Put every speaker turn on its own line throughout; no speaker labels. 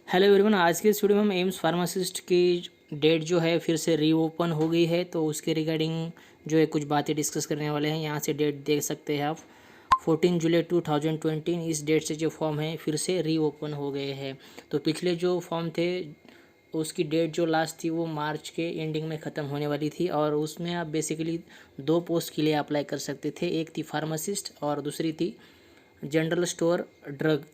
Hello everyone, आज के इस वीडियो में हम एम्स फार्मासिस्ट की डेट जो है फिर से रीओपन हो गई है, तो उसके रिगार्डिंग जो है कुछ बातें डिस्कस करने वाले हैं। यहाँ से डेट देख सकते हैं आप 14 जुलाई 2020। इस डेट से जो फॉर्म है फिर से रीओपन हो गए हैं। तो पिछले जो फॉर्म थे उसकी डेट जो लास्ट थी वो मार्च के एंडिंग में ख़त्म होने वाली थी, और उसमें आप बेसिकली दो पोस्ट के लिए अप्लाई कर सकते थे। एक थी फार्मासिस्ट और दूसरी थी जनरल स्टोर ड्रग।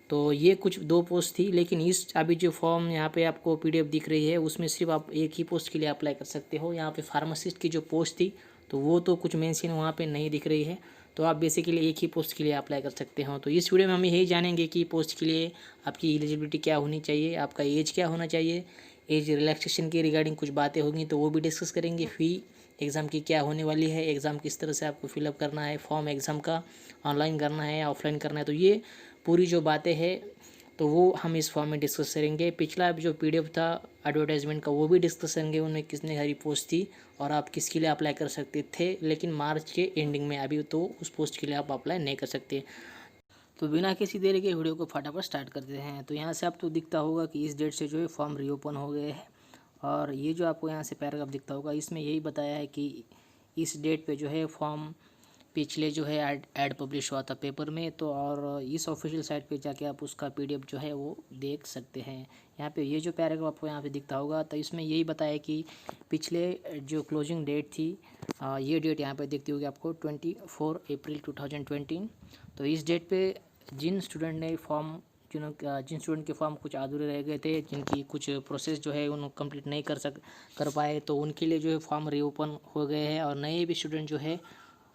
तो ये कुछ दो पोस्ट थी, लेकिन इस अभी जो फॉर्म यहाँ पे आपको पीडीएफ दिख रही है उसमें सिर्फ आप एक ही पोस्ट के लिए अप्लाई कर सकते हो। यहाँ पे फार्मासिस्ट की जो पोस्ट थी तो वो तो कुछ मेंशन वहाँ पे नहीं दिख रही है, तो आप बेसिकली एक ही पोस्ट के लिए अप्लाई कर सकते हो। तो इस वीडियो में हम यही जानेंगे कि पोस्ट के लिए आपकी एलिजिबिलिटी क्या होनी चाहिए, आपका एज क्या होना चाहिए, एज रिलैक्सेशन के रिगार्डिंग कुछ बातें होंगी तो वो भी डिस्कस करेंगे। फ़ी एग्ज़ाम की क्या होने वाली है, एग्ज़ाम किस तरह से आपको फिलअप करना है, फॉर्म एग्ज़ाम का ऑनलाइन करना है या ऑफलाइन करना है, तो ये पूरी जो बातें हैं तो वो हम इस फॉर्म में डिस्कस करेंगे। पिछला जो पीडीएफ था एडवर्टाइजमेंट का वो भी डिस्कस करेंगे, उनमें कितने सारी पोस्ट थी और आप किसके लिए अप्लाई कर सकते थे, लेकिन मार्च के एंडिंग में, अभी तो उस पोस्ट के लिए आप अप्लाई नहीं कर सकते। तो बिना किसी देरी के वीडियो को फटाफट स्टार्ट करते हैं। तो यहाँ से आपको दिखता होगा कि इस डेट से जो है फॉर्म रीओपन हो गए हैं, और ये जो आपको यहाँ से पैराग्राफ दिखता होगा इसमें यही बताया है कि इस डेट पे जो है फॉर्म पिछले जो है ऐड पब्लिश हुआ था पेपर में, तो और इस ऑफिशियल साइट पे जाके आप उसका पीडीएफ जो है वो देख सकते हैं। यहाँ पे ये जो पैराग्राफ आपको यहाँ पे दिखता होगा तो इसमें यही बताया कि पिछले जो क्लोजिंग डेट थी, ये डेट यहाँ पे दिखती होगी आपको 24 अप्रैल 2020। तो इस डेट पे जिन स्टूडेंट ने फॉर्म जिन स्टूडेंट के फॉर्म कुछ अधूरे रह गए थे, जिनकी कुछ प्रोसेस जो है उन कंप्लीट नहीं कर पाए, तो उनके लिए जो है फॉर्म रीओपन हो गए हैं। और नए भी स्टूडेंट जो है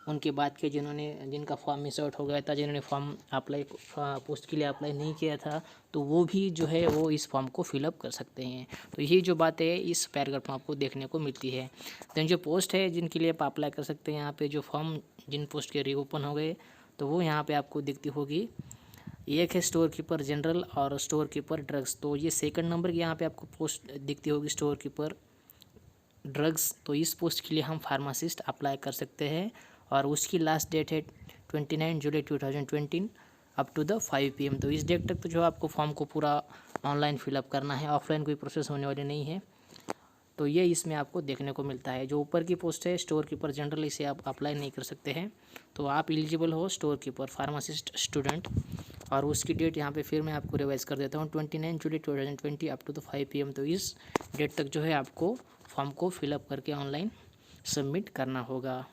उनके बाद के जिनका फॉर्म मिस आउट हो गया था, जिन्होंने फॉर्म अप्लाई पोस्ट के लिए अप्लाई नहीं किया था, तो वो भी जो है वो इस फॉर्म को फिलअप कर सकते हैं। तो यही जो बातें है इस पैराग्राफ में आपको देखने को मिलती है। देन जो पोस्ट है जिनके लिए आप अप्लाई कर सकते हैं, यहाँ पे जो फॉर्म जिन पोस्ट के रीओपन हो गए तो वो यहाँ पे आपको दिखती होगी। एक है स्टोर कीपर जनरल और स्टोर कीपर ड्रग्स, तो ये सेकंड नंबर की यहाँ पे आपको पोस्ट दिखती होगी स्टोर कीपर ड्रग्स। तो इस पोस्ट के लिए हम फार्मासिस्ट अप्लाई कर सकते हैं, और उसकी लास्ट डेट है 29 जुलाई 2020 अप टू द 5 PM। तो इस डेट तक तो जो आपको फॉर्म को पूरा ऑनलाइन फिलअप करना है, ऑफलाइन कोई प्रोसेस होने वाली नहीं है। तो ये इसमें आपको देखने को मिलता है। जो ऊपर की पोस्ट है स्टोर कीपर जनरल, इसे आप अप्लाई नहीं कर सकते हैं, तो आप एलिजिबल हो स्टोर कीपर फार्मासिस्ट स्टूडेंट। और उसकी डेट यहाँ पे फिर मैं आपको रिवाइज कर देता हूँ 29 जुलाई 2020 अप टू द 5 PM। तो इस डेट तक जो है आपको फॉर्म को फिलअप करके ऑनलाइन सबमिट करना होगा।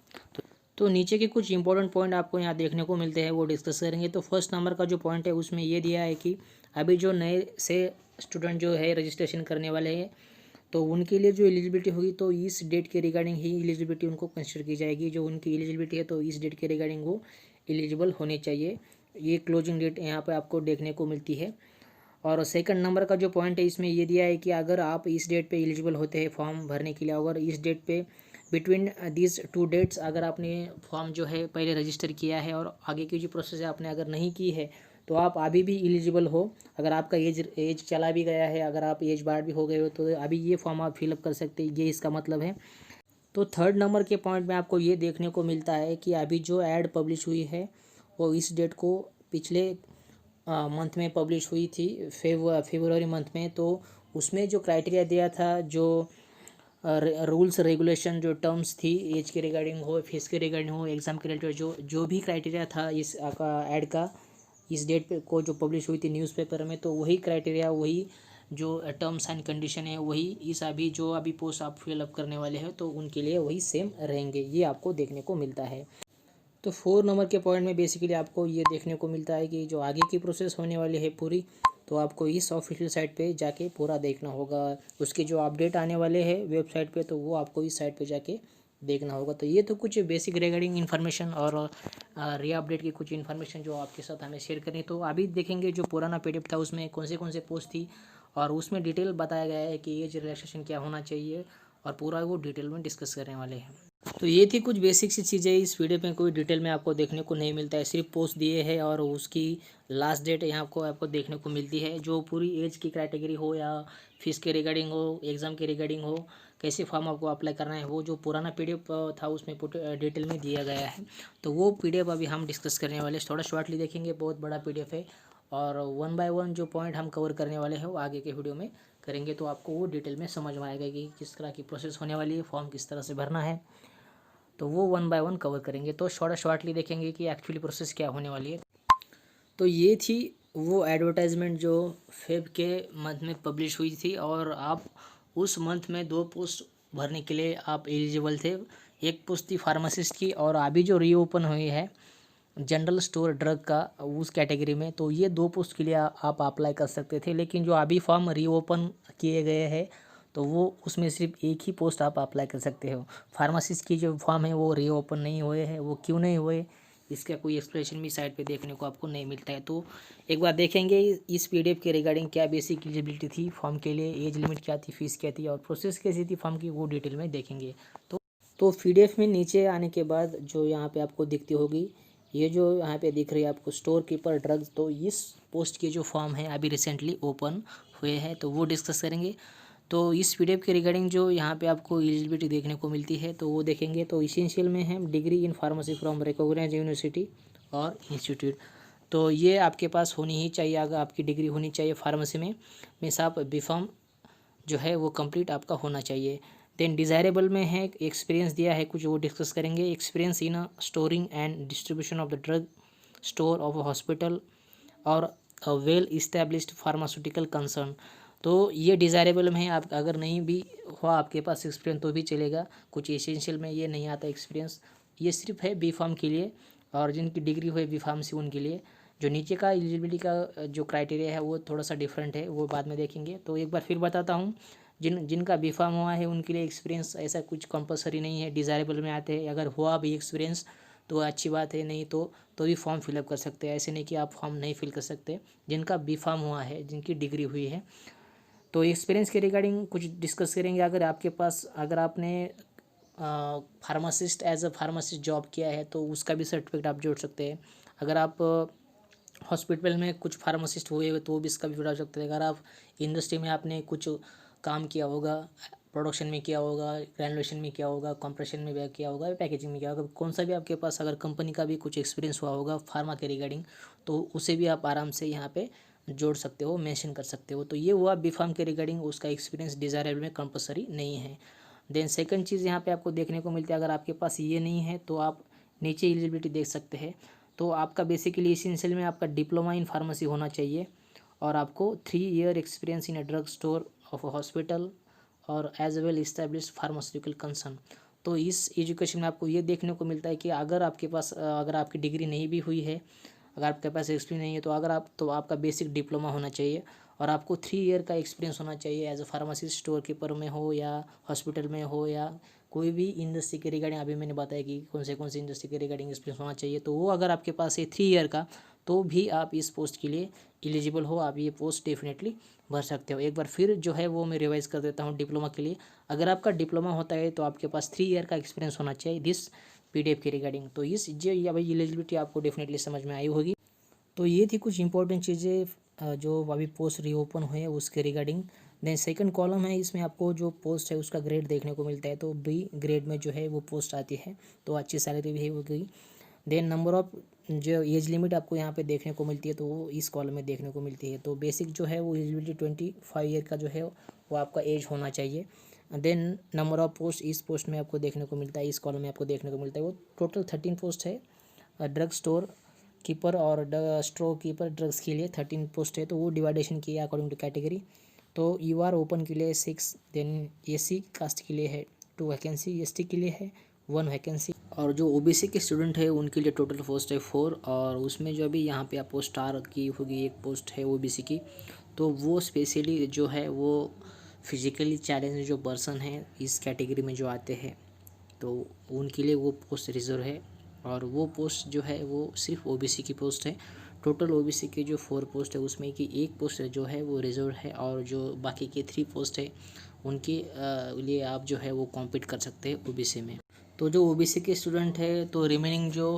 तो नीचे के कुछ इंपॉर्टेंट पॉइंट आपको यहाँ देखने को मिलते हैं, वो डिस्कस करेंगे। तो फर्स्ट नंबर का जो पॉइंट है उसमें ये दिया है कि अभी जो नए से स्टूडेंट जो है रजिस्ट्रेशन करने वाले हैं तो उनके लिए जो एलिजिबिलिटी होगी तो इस डेट के रिगार्डिंग ही एलिजिबिलिटी उनको कंसिडर की जाएगी। जो उनकी एलिजिबिलिटी है तो इस डेट के रिगार्डिंग वो एलिजिबल होने चाहिए। ये क्लोजिंग डेट यहाँ पे आपको देखने को मिलती है। और सेकंड नंबर का जो पॉइंट है इसमें ये दिया है कि अगर आप इस डेट पे एलिजिबल होते हैं फॉर्म भरने के लिए, अगर इस डेट पे बिटवीन दीज टू डेट्स अगर आपने फॉर्म जो है पहले रजिस्टर किया है और आगे की जो प्रोसेस है आपने अगर नहीं की है तो आप अभी भी एलिजिबल हो। अगर आपका एज चला भी गया है, अगर आप एज बार भी हो गए हो, तो अभी ये फॉर्म आप फिलअप कर सकते हैं, ये इसका मतलब है। तो थर्ड नंबर के पॉइंट में आपको ये देखने को मिलता है कि अभी जो ऐड पब्लिश हुई है वो इस डेट को पिछले मंथ में पब्लिश हुई थी, फेब्रुअरी मंथ में। तो उसमें जो क्राइटेरिया दिया था, जो रूल्स रेगुलेशन, जो टर्म्स थी एज के रिगार्डिंग हो, फीस के रिगार्डिंग हो, एग्ज़ाम के रिलेटेड जो जो भी क्राइटेरिया था इस ऐड का इस डेट पे को जो पब्लिश हुई थी न्यूज़पेपर में, तो वही क्राइटेरिया, वही जो टर्म्स एंड कंडीशन है वही इस जो अभी पोस्ट आप फिलअप करने वाले हैं तो उनके लिए वही सेम रहेंगे, ये आपको देखने को मिलता है। तो 4 नंबर के पॉइंट में बेसिकली आपको ये देखने को मिलता है कि जो आगे की प्रोसेस होने वाली है पूरी, तो आपको इस ऑफिशियल साइट पे जाके पूरा देखना होगा। उसके जो अपडेट आने वाले हैं वेबसाइट पे तो वो आपको इस साइट पे जाके देखना होगा। तो ये तो कुछ बेसिक रिगार्डिंग इन्फॉर्मेशन और री अपडेट की कुछ इन्फॉर्मेशन जो आपके साथ हमें शेयर करनी। तो अभी देखेंगे जो पुराना पीडीएफ था उसमें कौन से पोस्ट थी, और उसमें डिटेल बताया गया है कि एज रिलैक्सेशन क्या होना चाहिए, और पूरा वो डिटेल में डिस्कस करने वाले हैं। तो ये थी कुछ बेसिक सी चीज़ें। इस वीडियो में कोई डिटेल में आपको देखने को नहीं मिलता है, सिर्फ पोस्ट दिए हैं और उसकी लास्ट डेट यहाँ आपको देखने को मिलती है। जो पूरी एज की कैटेगरी हो या फीस के रिगार्डिंग हो, एग्ज़ाम के रिगार्डिंग हो, कैसे फॉर्म आपको अप्लाई करना है, वो जो पुराना पीडीएफ था उसमें डिटेल में दिया गया है। तो वो पीडीएफ अभी हम डिस्कस करने वाले, थोड़ा शॉर्टली देखेंगे, बहुत बड़ा पीडीएफ है और 1 बाय 1 जो पॉइंट हम कवर करने वाले हैं वो आगे के वीडियो में करेंगे, तो आपको वो डिटेल में समझ में आएगा कि किस तरह की प्रोसेस होने वाली है, फॉर्म किस तरह से भरना है, तो वो 1 बाय 1 कवर करेंगे। तो शॉर्टली देखेंगे कि एक्चुअली प्रोसेस क्या होने वाली है। तो ये थी वो एडवर्टाइजमेंट जो फेब के मंथ में पब्लिश हुई थी, और आप उस मंथ में 2 पोस्ट भरने के लिए आप एलिजिबल थे। एक पोस्ट थी फार्मासिस्ट की, और अभी जो रीओपन हुई है जनरल स्टोर ड्रग का उस कैटेगरी में, तो ये 2 पोस्ट के लिए आप अप्लाई कर सकते थे। लेकिन जो अभी फॉर्म रीओपन किए गए हैं तो वो उसमें सिर्फ एक ही पोस्ट आप अप्लाई कर सकते हो। फार्मासिस्ट की जो फॉर्म है वो रीओपन नहीं हुए हैं, वो क्यों नहीं हुए इसका कोई एक्सप्लेनेशन भी साइड पे देखने को आपको नहीं मिलता है। तो एक बार देखेंगे इस पीडीएफ के रिगार्डिंग क्या बेसिक एलिजिबिलिटी थी फॉर्म के लिए, एज लिमिट क्या थी, फीस क्या थी और प्रोसेस कैसी थी फॉर्म की, वो डिटेल में देखेंगे। तो पीडीएफ में नीचे आने के बाद जो यहाँ पे आपको दिखती होगी, ये जो यहाँ पे दिख रही है आपको स्टोर कीपर ड्रग्स, तो इस पोस्ट के जो फॉर्म है अभी रिसेंटली ओपन हुए हैं, तो वो डिस्कस करेंगे। तो इस पीडीएफ के रिगार्डिंग जो यहाँ पे आपको एलिजिबिलिटी देखने को मिलती है तो वो देखेंगे। तो इसेंशियल में है degree in pharmacy from recognised university और इंस्टीट्यूट, तो ये आपके पास होनी ही चाहिए। अगर आपकी डिग्री होनी चाहिए फार्मेसी में मीन्स आप बीफार्म जो है वो कंप्लीट आपका होना चाहिए। देन डिज़ायरेबल में है एक्सपीरियंस दिया है कुछ, वो डिस्कस करेंगे। Experience in a storing and distribution of the drug store of a hospital और a well established pharmaceutical concern, तो ये डिज़ायरेबल में है। आप अगर नहीं भी हुआ आपके पास एक्सपीरियंस तो भी चलेगा, कुछ एसेंशियल में ये नहीं आता एक्सपीरियंस, ये सिर्फ है बी फार्म के लिए, और जिनकी डिग्री हुई बी फार्म से उनके लिए। जो नीचे का एलिजिबिलिटी का जो क्राइटेरिया है वो थोड़ा सा डिफरेंट है, वो बाद में देखेंगे। तो एक बार फिर बताता हूँ, जिनका बी फार्म हुआ है उनके लिए एक्सपीरियंस ऐसा कुछ कंपलसरी नहीं है, डिज़ायरेबल में आते हैं। अगर हुआ भी एक्सपीरियंस तो अच्छी बात है, नहीं तो भी फॉर्म फिलअप कर सकते हैं। ऐसे नहीं कि आप फॉर्म नहीं फिल कर सकते। जिनका बी फार्म हुआ है, जिनकी डिग्री हुई है, तो एक्सपीरियंस के रिगार्डिंग कुछ डिस्कस करेंगे। अगर आपके पास अगर आपने pharmacist as a pharmacist job किया है तो उसका भी सर्टिफिकेट आप जोड़ सकते हैं। अगर आप हॉस्पिटल में कुछ फार्मासिस्ट हुए हुए तो भी इसका भी जोड़ सकते हैं। अगर आप इंडस्ट्री में आपने कुछ काम किया होगा, प्रोडक्शन में किया होगा, ग्रैनुलेशन में किया होगा, कंप्रेशन में भी किया होगा, पैकेजिंग में किया होगा, कौन सा भी आपके पास अगर कंपनी का भी कुछ एक्सपीरियंस हुआ होगा फार्मा के रिगार्डिंग, तो उसे भी आप आराम से यहाँ पे जोड़ सकते हो, मेंशन कर सकते हो। तो ये हुआ बी फार्म के रिगार्डिंग, उसका एक्सपीरियंस डिज़ायरेबल में कंपलसरी नहीं है। देन सेकंड चीज़ यहाँ पे आपको देखने को मिलती है, अगर आपके पास ये नहीं है तो आप नीचे एलिजिबिलिटी देख सकते हैं। तो आपका बेसिकली इसेंशियल में आपका डिप्लोमा इन फार्मेसी होना चाहिए, और आपको 3 year experience in a drug store of a hospital और as well established pharmaceutical concern. तो इस एजुकेशन में आपको ये देखने को मिलता है कि अगर आपके पास अगर आपकी डिग्री नहीं भी हुई है, अगर आपके पास एक्सपीरियंस नहीं है, तो आपका बेसिक डिप्लोमा होना चाहिए, और आपको 3 ईयर का एक्सपीरियंस होना चाहिए as a pharmacist, store keeper में हो या हॉस्पिटल में हो या कोई भी इंडस्ट्री के रिगार्डिंग। अभी मैंने बताया कि कौन से इंडस्ट्री के रिगार्डिंग एक्सपीरियंस होना चाहिए, तो वो अगर आपके पास है 3 ईयर का तो भी आप इस पोस्ट के लिए एलिजिबल हो, आप ये पोस्ट डेफिनेटली भर सकते हो। एक बार फिर जो है वो मैं रिवाइज कर देता हूँ डिप्लोमा के लिए। अगर आपका डिप्लोमा होता है तो आपके पास 3 ईयर का एक्सपीरियंस होना चाहिए दिस पीडीएफ के रिगार्डिंग। तो इस जो या भाई एलिजिबिलिटी आपको डेफिनेटली समझ में आई होगी। तो ये थी कुछ इंपॉर्टेंट चीज़ें जो अभी पोस्ट रीओपन हुए उसके रिगार्डिंग। देन सेकंड कॉलम है, इसमें आपको जो पोस्ट है उसका ग्रेड देखने को मिलता है। तो बी ग्रेड में जो है वो पोस्ट आती है, तो अच्छी सैलरी भी होगी। देन नंबर ऑफ जो एज लिमिट आपको यहाँ पे देखने को मिलती है तो वो इस कॉलम में देखने को मिलती है। तो बेसिक जो है वो एलिजिबिलिटी 25 ईयर का जो है वो आपका एज होना चाहिए। देन नंबर ऑफ पोस्ट इस पोस्ट में आपको देखने को मिलता है, इस कॉलम में आपको देखने को मिलता है। वो टोटल 13 पोस्ट है। ड्रग स्टोर कीपर और स्टोर कीपर ड्रग्स के लिए 13 पोस्ट है, तो वो डिवाइडेशन की है अकॉर्डिंग टू कैटेगरी। तो यूआर ओपन के लिए 6, देन एसी कास्ट के लिए है 2 वैकेंसी, एसटी के लिए है 1 वैकेंसी, और जो ओबीसी के स्टूडेंट है उनके लिए टोटल पोस्ट है 4। और उसमें जो अभी यहाँ पे आपको स्टार की होगी एक पोस्ट है ओबीसी की, तो वो स्पेशली जो है वो फिजिकली चैलेंज जो पर्सन है इस कैटेगरी में जो आते हैं तो उनके लिए वो पोस्ट रिजर्व है। और वो पोस्ट जो है वो सिर्फ ओबीसी की पोस्ट है। टोटल ओबीसी के जो 4 पोस्ट है उसमें कि एक पोस्ट जो है वो रिजर्व है, और जो बाकी के 3 पोस्ट है उनके लिए आप जो है वो कॉम्पीट कर सकते हैं ओबीसी में। तो जो ओबीसी के स्टूडेंट है तो रिमेनिंग जो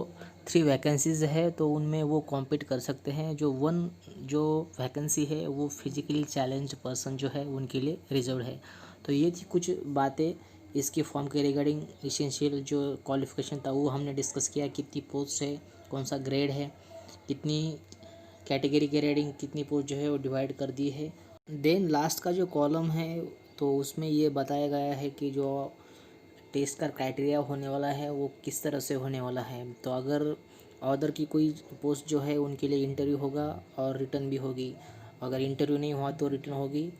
3 वैकेंसीज है तो उनमें वो कॉम्पीट कर सकते हैं। जो 1 जो वैकेंसी है वो फिजिकली चैलेंज पर्सन जो है उनके लिए रिजर्व है। तो ये थी कुछ बातें इसके फॉर्म के रिगार्डिंग। इसेंशियल जो क्वालिफिकेशन था वो हमने डिस्कस किया, कितनी पोस्ट है, कौन सा ग्रेड है, कितनी कैटेगरी के रेटिंग कितनी पोस्ट जो है वो डिवाइड कर दी है। देन लास्ट का जो कॉलम है तो उसमें ये बताया गया है कि जो टेस्ट का क्राइटेरिया होने वाला है वो किस तरह से होने वाला है। तो अगर ऑर्डर की कोई पोस्ट जो है उनके लिए इंटरव्यू होगा और रिटर्न भी होगी। अगर इंटरव्यू नहीं हुआ तो रिटर्न होगी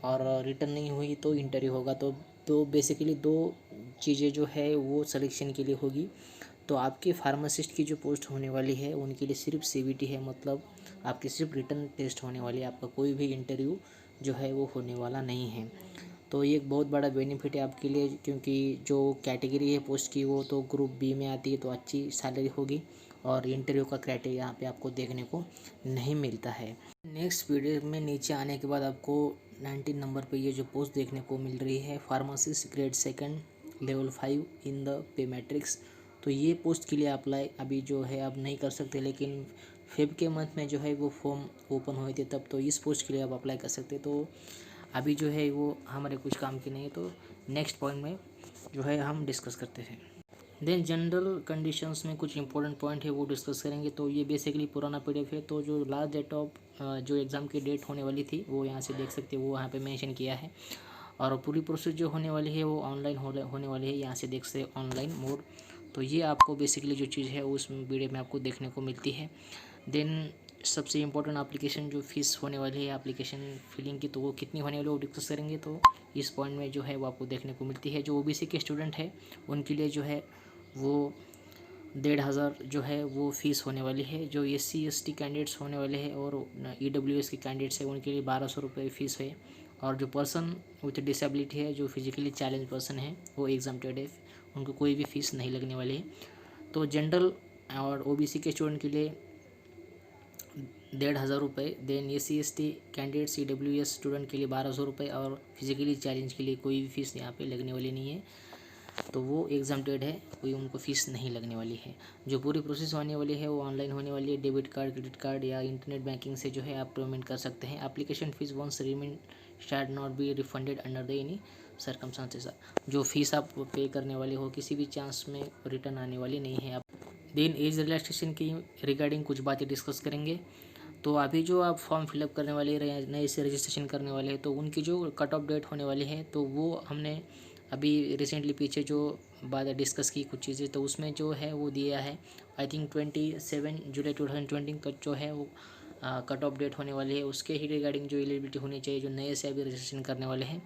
और रिटर्न नहीं हुई तो इंटरव्यू होगा। तो बेसिकली दो चीज़ें जो है वो सिलेक्शन के लिए होगी। तो आपके फार्मासिस्ट की जो पोस्ट होने वाली है उनके लिए सिर्फ सीबीटी है, मतलब आपकी सिर्फ रिटर्न टेस्ट होने वाली है, आपका कोई भी इंटरव्यू जो है वो होने वाला नहीं है। तो ये एक बहुत बड़ा बेनिफिट है आपके लिए, क्योंकि जो कैटेगरी है पोस्ट की वो तो ग्रुप बी में आती है, तो अच्छी सैलरी होगी और इंटरव्यू का क्राइटेरिया यहाँ पे आपको देखने को नहीं मिलता है। नेक्स्ट वीडियो में नीचे आने के बाद आपको 19 नंबर पे ये जो पोस्ट देखने को मिल रही है, pharmacist grade 2 level 5 in the pay matrix. तो ये पोस्ट के लिए अप्लाई अभी जो है आप नहीं कर सकते, लेकिन फेब के मंथ में जो है वो फॉर्म ओपन हुए थे तब, तो इस पोस्ट के लिए आप अप्लाई कर सकते। तो अभी जो है वो हमारे कुछ काम की नहीं है, तो नेक्स्ट पॉइंट में जो है हम डिस्कस करते हैं। देन जनरल कंडीशंस में कुछ इंपॉर्टेंट पॉइंट है वो डिस्कस करेंगे। तो ये बेसिकली पुराना पीडीएफ है, तो जो लास्ट डेट ऑफ जो एग्ज़ाम की डेट होने वाली थी वो यहाँ से देख सकते हैं, वो यहाँ पे मेंशन किया है। और पूरी प्रोसेस जो होने वाली है वो ऑनलाइन होने वाली है, यहाँ से देख सकते ऑनलाइन मोड। तो ये आपको बेसिकली जो चीज़ है उस वीडियो में आपको देखने को मिलती है। देन सबसे इम्पोर्टेंट एप्लीकेशन जो फीस होने वाली है एप्लीकेशन फिलिंग की, तो वो कितनी होने वाली है वो डिस्कस करेंगे। तो इस पॉइंट में जो है वो आपको देखने को मिलती है। जो ओबीसी के स्टूडेंट है उनके लिए जो है वो 1,500 जो है वो फ़ीस होने वाली है। जो SC ST कैंडिडेट्स होने वाले हैं और EWS के कैंडिडेट्स हैं उनके लिए 1,200 रुपये फ़ीस है। और जो पर्सन विथ डिसेबिलिटी है, जो फिजिकली चैलेंज पर्सन है, वो एग्जाम्प्टेड है, उनको कोई भी फ़ीस नहीं लगने वाली है। तो जनरल और OBC के स्टूडेंट के लिए 1,500 रुपये। Then SC ST candidates EWS student के लिए 1,200 रुपये और फिजिकली चैलेंज के लिए कोई भी फ़ीस यहाँ पे लगने वाली नहीं है, तो वो एग्जाम्प्टेड है, कोई उनको फ़ीस नहीं लगने वाली है। जो पूरी प्रोसेस होने वाली है वो ऑनलाइन होने वाली है। डेबिट कार्ड, क्रेडिट कार्ड या इंटरनेट बैंकिंग से जो है आप पेमेंट कर सकते हैं। एप्लीकेशन फ़ीस वंस रिमेन शायद not be refunded under the any circumstances. जो फीस आप पे करने वाले हो किसी भी चांस में रिटर्न आने वाली नहीं है। आप देन एज रिलैक्सेशन की रिगार्डिंग कुछ बातें डिस्कस करेंगे। तो अभी जो आप फॉर्म फिलअप करने वाले नए से रजिस्ट्रेशन करने वाले हैं, तो उनकी जो कट ऑफ डेट होने वाली है, तो वो हमने अभी रिसेंटली पीछे जो बात डिस्कस की कुछ चीज़ें, तो उसमें जो है वो दिया है आई थिंक 27 जुलाई 2020 का जो है वो कट ऑफ डेट होने वाली है। उसके ही रिगार्डिंग जो एलिजिबिलिटी होनी चाहिए जो नए से अभी रजिस्ट्रेशन करने वाले हैं।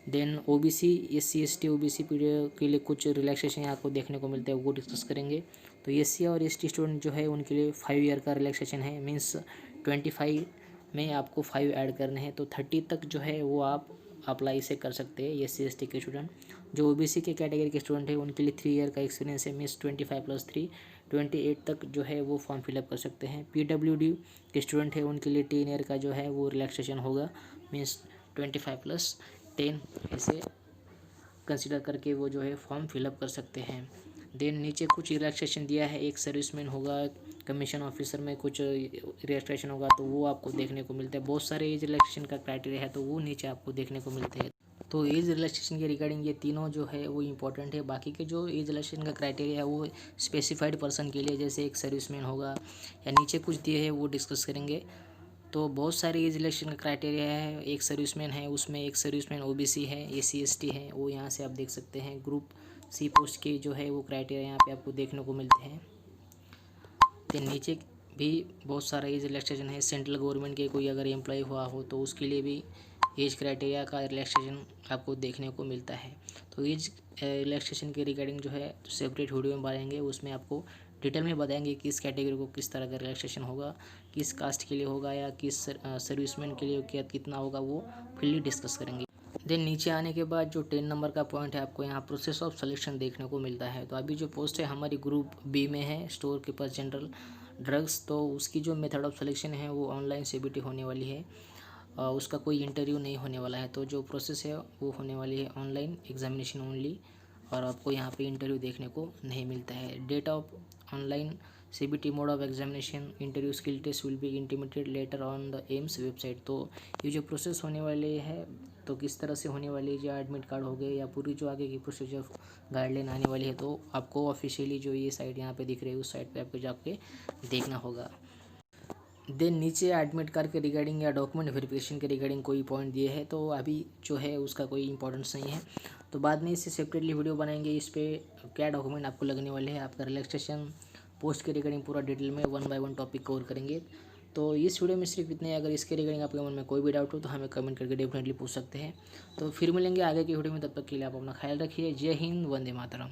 Then OBC SC ST OBC period के लिए कुछ रिलैक्सेशन आपको देखने को मिलता है, वो डिस्कस करेंगे। तो SC और ST स्टूडेंट जो है उनके लिए 5 ईयर का रिलैक्सेशन है, मीन्स 25 में आपको 5 ऐड करने हैं, तो 30 तक जो है वो आप अप्लाई से कर सकते हैं SC ST के स्टूडेंट। जो OBC के कैटेगरी के स्टूडेंट है उनके लिए 3 ईयर का एक्सपीरियंस है, मीन्स 25 + 3 28 तक जो है वो फॉर्म फिलअप कर सकते हैं। PWD के स्टूडेंट है उनके लिए 10 ईयर का जो है वो रिलैक्सेशन होगा, मीन्स 25 + 10 ऐसे कंसिडर करके वो जो है फॉर्म फिलअप कर सकते हैं। देन नीचे कुछ रिलैक्सेशन दिया है, एक सर्विसमैन होगा, कमीशन ऑफिसर में कुछ रिलैक्सेशन होगा, तो वो आपको देखने को मिलता है। बहुत सारे एज रिलैक्सेशन का क्राइटेरिया है, तो वो नीचे आपको देखने को मिलते हैं। तो एज रिलैक्सेशन के रिगार्डिंग ये तीनों जो है वो इंपॉर्टेंट है। बाकी के जो एज रिलैक्सेशन का क्राइटेरिया है वो स्पेसिफाइड पर्सन के लिए, जैसे एक सर्विसमैन होगा या नीचे कुछ दिए है वो डिस्कस करेंगे। तो बहुत सारे एज रिलैक्सेशन का क्राइटेरिया है। एक सर्विसमैन है, उसमें एक सर्विसमैन OBC है, SC ST है, वो यहाँ से आप देख सकते हैं। ग्रुप C पोस्ट के जो है वो क्राइटेरिया यहाँ पे आपको देखने को मिलते हैं। तो नीचे भी बहुत सारा एज रिलैक्सेशन है। सेंट्रल गवर्नमेंट के कोई अगर एम्प्लॉय हुआ हो तो उसके लिए भी एज क्राइटेरिया का रिलैक्सेशन आपको देखने को मिलता है। तो एज रिलैक्सेशन के रिगार्डिंग जो है सेपरेट वीडियो में बनाएंगे, उसमें आपको डिटेल में बताएंगे किस कैटेगरी को किस तरह का रिलैक्सेशन होगा, किस कास्ट के लिए होगा या किस सर्विसमैन के लिए क्या कितना होगा, वो फुल्ली डिस्कस करेंगे। देन नीचे आने के बाद जो 10 नंबर का पॉइंट है, आपको यहाँ प्रोसेस ऑफ सिलेक्शन देखने को मिलता है। तो अभी जो पोस्ट है हमारी ग्रुप B में है, स्टोर कीपर जनरल ड्रग्स। तो उसकी जो मेथड ऑफ सिलेक्शन है वो ऑनलाइन CBT होने वाली है, उसका कोई इंटरव्यू नहीं होने वाला है। तो जो प्रोसेस है वो होने वाली है ऑनलाइन एग्जामिनेशन ओनली, और आपको यहाँ पे इंटरव्यू देखने को नहीं मिलता है। Date of online CBT mode of examination interview skill test will be intimated later on the AIIMS website. तो ये जो प्रोसेस होने वाली है तो किस तरह से होने वाली है, जो एडमिट कार्ड हो गए या पूरी जो आगे की प्रोसीजर गाइडलाइन आने वाली है, तो आपको ऑफिशियली जो ये साइट यहाँ पे दिख रही है उस साइट पे आपको जाके देखना होगा। देन नीचे एडमिट कार्ड के रिगार्डिंग या डॉक्यूमेंट वेरिफिकेशन के रिगार्डिंग कोई पॉइंट दिए है, तो अभी जो है उसका कोई इंपॉर्टेंस नहीं है। तो बाद में इससे सेपरेटली वीडियो बनाएंगे, इस पर क्या डॉक्यूमेंट आपको लगने वाले हैं, आपका रिलैक्सेशन पोस्ट के रिगार्डिंग पूरा डिटेल में 1 बाय 1 टॉपिक कवर करेंगे। तो इस वीडियो में सिर्फ इतने। अगर इसके रिगार्डिंग आपके मन में कोई भी डाउट हो तो हमें कमेंट करके डेफिनेटली पूछ सकते हैं। तो फिर मिलेंगे आगे की वीडियो में, तब तक के लिए आप अपना ख्याल रखिए। जय हिंद, वंदे मातरम।